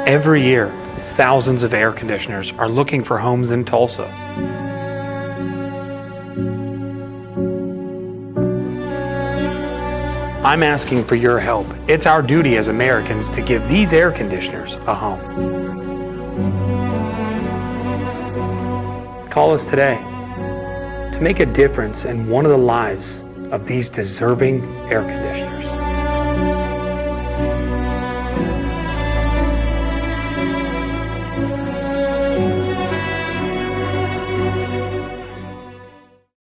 Every year, thousands of air conditioners are looking for homes in Tulsa. I'm asking for your help. It's our duty as Americans to give these air conditioners a home. Call us today to make a difference in one of the lives of these deserving air conditioners.